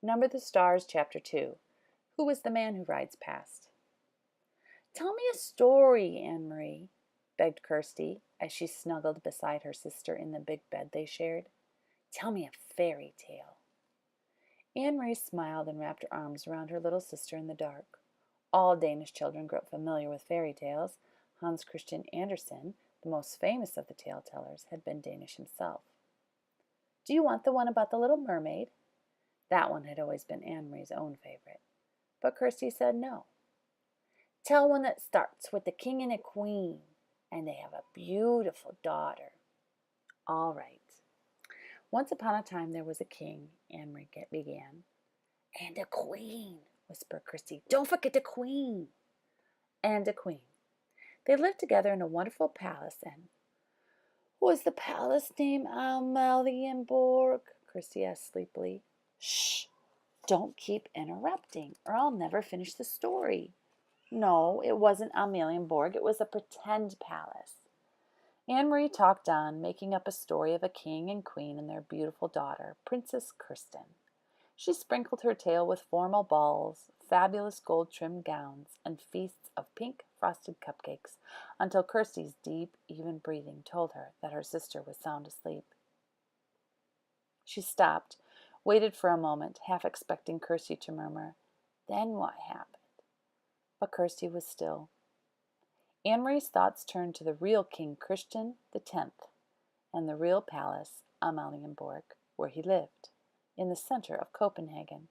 Number the Stars, Chapter 2. Who was the man who rides past? Tell me a story, Anne-Marie, begged Kirsty as she snuggled beside her sister in the big bed they shared. Tell me a fairy tale. Anne-Marie smiled and wrapped her arms around her little sister in the dark. All Danish children grew up familiar with fairy tales. Hans Christian Andersen, the most famous of the tale-tellers, had been Danish himself. Do you want the one about the little mermaid? That one had always been Anne-Marie's own favorite. But Kirsty said no. Tell one that starts with the king and a queen, and they have a beautiful daughter. All right. Once upon a time there was a king, Anne-Marie began. And a queen, whispered Kirsty. Don't forget the queen. And a queen. They lived together in a wonderful palace, and was the palace named Amalienborg? Kirsty asked sleepily. Shh! Don't keep interrupting, or I'll never finish the story. No, it wasn't Amalienborg. It was a pretend palace. Anne-Marie talked on, making up a story of a king and queen and their beautiful daughter, Princess Kirsten. She sprinkled her tale with formal balls, fabulous gold-trimmed gowns, and feasts of pink frosted cupcakes, until Kirsty's deep, even breathing told her that her sister was sound asleep. She stopped, waited for a moment, half expecting Kirsty to murmur, "Then what happened?" But Kirsty was still. Anne-Marie's thoughts turned to the real King Christian X and the real palace, Amalienborg, where he lived, in the center of Copenhagen.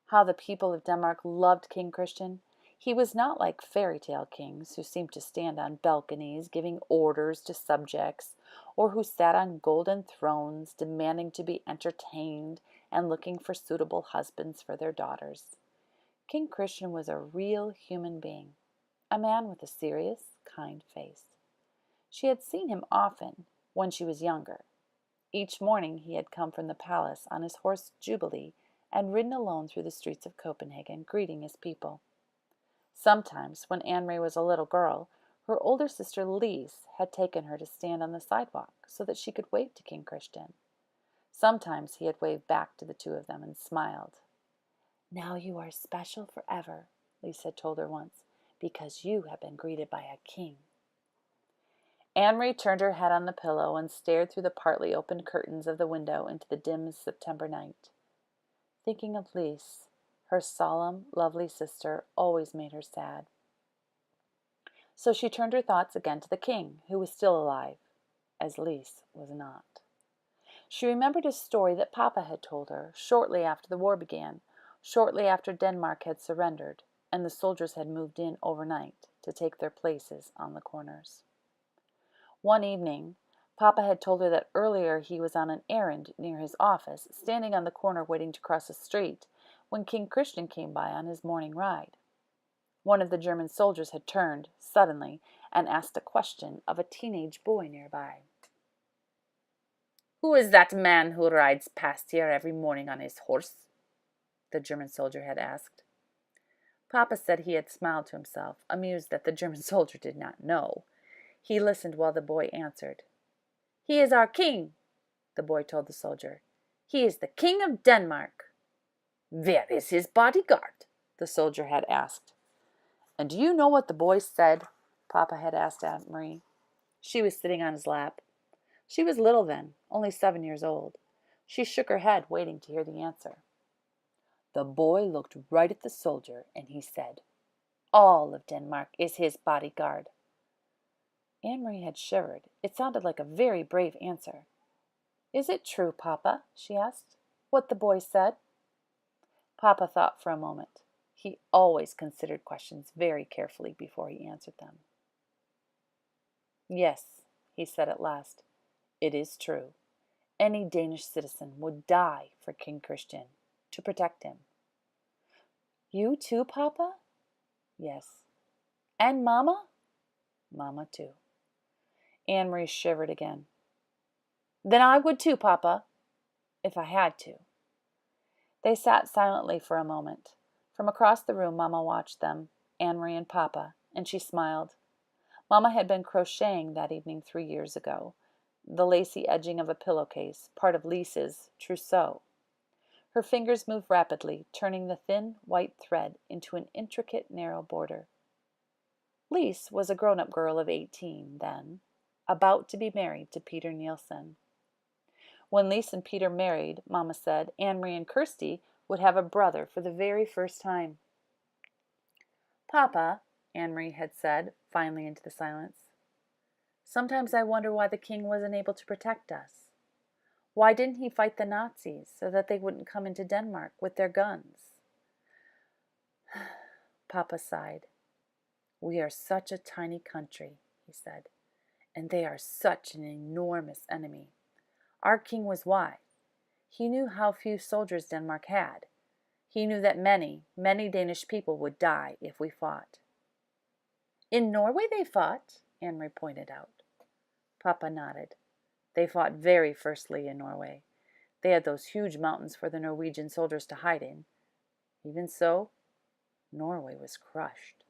How the people of Denmark loved King Christian! He was not like fairy tale kings who seemed to stand on balconies giving orders to subjects, or who sat on golden thrones demanding to be entertained and looking for suitable husbands for their daughters. King Christian was a real human being, a man with a serious, kind face. She had seen him often when she was younger. Each morning he had come from the palace on his horse Jubilee and ridden alone through the streets of Copenhagen, greeting his people. Sometimes, when Anne-Marie was a little girl, her older sister Lise had taken her to stand on the sidewalk so that she could wave to King Christian. Sometimes he had waved back to the two of them and smiled. Now you are special forever, Lise had told her once, because you have been greeted by a king. Anne-Marie turned her head on the pillow and stared through the partly opened curtains of the window into the dim September night. Thinking of Lise, her solemn, lovely sister, always made her sad. So she turned her thoughts again to the king, who was still alive, as Lise was not. She remembered a story that Papa had told her shortly after the war began, shortly after Denmark had surrendered, and the soldiers had moved in overnight to take their places on the corners. One evening, Papa had told her that earlier he was on an errand near his office, standing on the corner waiting to cross the street, when King Christian came by on his morning ride. One of the German soldiers had turned, suddenly, and asked a question of a teenage boy nearby. "Who is that man who rides past here every morning on his horse?" the German soldier had asked. Papa said he had smiled to himself, amused that the German soldier did not know. He listened while the boy answered. "He is our king," the boy told the soldier. "He is the King of Denmark." "Where is his bodyguard?" the soldier had asked. "And do you know what the boy said?" Papa had asked Aunt Marie. She was sitting on his lap. She was little then, only 7 years old. She shook her head, waiting to hear the answer. The boy looked right at the soldier, and he said, "All of Denmark is his bodyguard." Anne-Marie had shivered. It sounded like a very brave answer. "Is it true, Papa," she asked, "what the boy said?" Papa thought for a moment. He always considered questions very carefully before he answered them. "Yes," he said at last, "it is true. Any Danish citizen would die for King Christian, to protect him." "You too, Papa?" "Yes." "And Mamma?" "Mamma too." Anne-Marie shivered again. "Then I would too, Papa, if I had to." They sat silently for a moment. From across the room, Mamma watched them, Anne-Marie and Papa, and she smiled. Mamma had been crocheting that evening 3 years ago, the lacy edging of a pillowcase, part of Lise's trousseau. Her fingers moved rapidly, turning the thin, white thread into an intricate, narrow border. Lise was a grown-up girl of 18 then, about to be married to Peter Nielsen. When Lise and Peter married, Mama said Anne-Marie and Kirsty would have a brother for the very first time. "Papa," Anne-Marie had said, finally into the silence, "sometimes I wonder why the king wasn't able to protect us. Why didn't he fight the Nazis so that they wouldn't come into Denmark with their guns?" Papa sighed. "We are such a tiny country," he said, "and they are such an enormous enemy. Our king was wise. He knew how few soldiers Denmark had. He knew that many, many Danish people would die if we fought." "In Norway they fought," Anne-Marie pointed out. Papa nodded. "They fought very fiercely in Norway. They had those huge mountains for the Norwegian soldiers to hide in. Even so, Norway was crushed."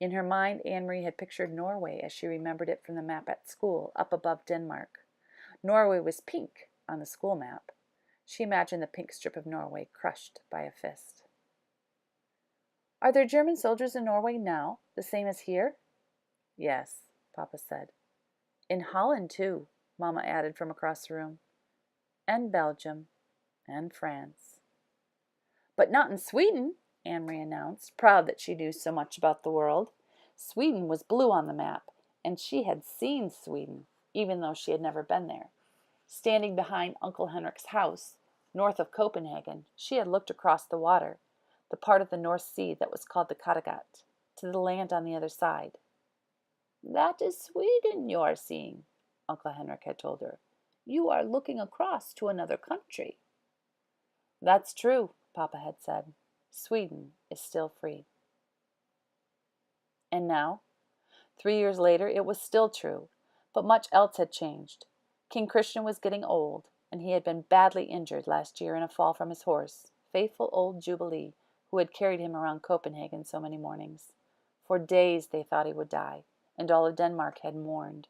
In her mind, Anne-Marie had pictured Norway as she remembered it from the map at school, up above Denmark. Norway was pink on the school map. She imagined the pink strip of Norway crushed by a fist. "Are there German soldiers in Norway now, the same as here?" "Yes," Papa said. "In Holland, too," Mama added from across the room. "And Belgium, and France." "But not in Sweden," Anne-Marie announced, proud that she knew so much about the world. Sweden was blue on the map, and she had seen Sweden, even though she had never been there. Standing behind Uncle Henrik's house, north of Copenhagen, she had looked across the water, the part of the North Sea that was called the Kattegat, to the land on the other side. "That is Sweden you are seeing," Uncle Henrik had told her. "You are looking across to another country." "That's true," Papa had said. "Sweden is still free." And now, 3 years later, it was still true, but much else had changed. King Christian was getting old, and he had been badly injured last year in a fall from his horse, faithful old Jubilee, who had carried him around Copenhagen so many mornings. For days they thought he would die, and all of Denmark had mourned.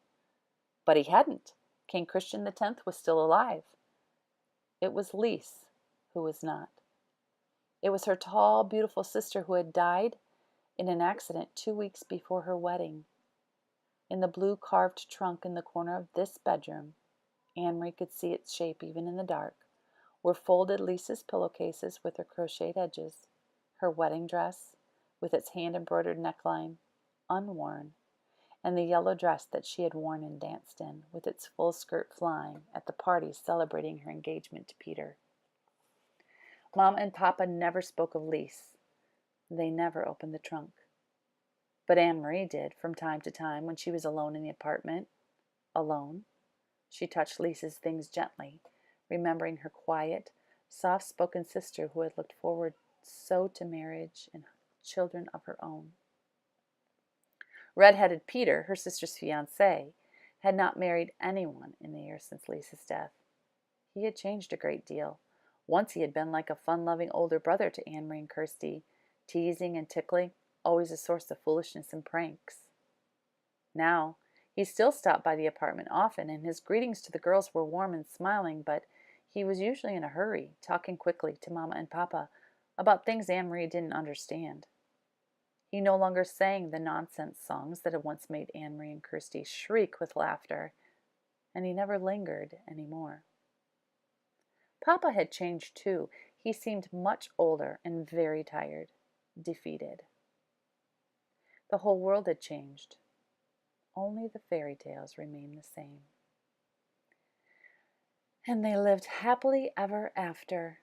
But he hadn't. King Christian X was still alive. It was Lise who was not. It was her tall, beautiful sister who had died in an accident 2 weeks before her wedding. In the blue carved trunk in the corner of this bedroom, Anne-Marie could see its shape even in the dark, were folded Lisa's pillowcases with their crocheted edges, her wedding dress with its hand-embroidered neckline, unworn, and the yellow dress that she had worn and danced in, with its full skirt flying at the party celebrating her engagement to Peter. Mama and Papa never spoke of Lise. They never opened the trunk. But Anne-Marie did from time to time when she was alone in the apartment. Alone. She touched Lisa's things gently, remembering her quiet, soft-spoken sister who had looked forward so to marriage and children of her own. Red-headed Peter, her sister's fiancé, had not married anyone in the years since Lisa's death. He had changed a great deal. Once he had been like a fun-loving older brother to Anne-Marie and Kirsty, teasing and tickling, always a source of foolishness and pranks. Now, he still stopped by the apartment often, and his greetings to the girls were warm and smiling, but he was usually in a hurry, talking quickly to Mama and Papa about things Anne-Marie didn't understand. He no longer sang the nonsense songs that had once made Anne-Marie and Kirsty shriek with laughter, and he never lingered any more. Papa had changed too. He seemed much older and very tired, defeated. The whole world had changed. Only the fairy tales remained the same. "And they lived happily ever after,"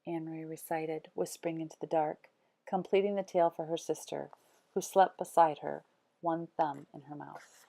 Anne-Marie recited, whispering into the dark, completing the tale for her sister, who slept beside her, one thumb in her mouth.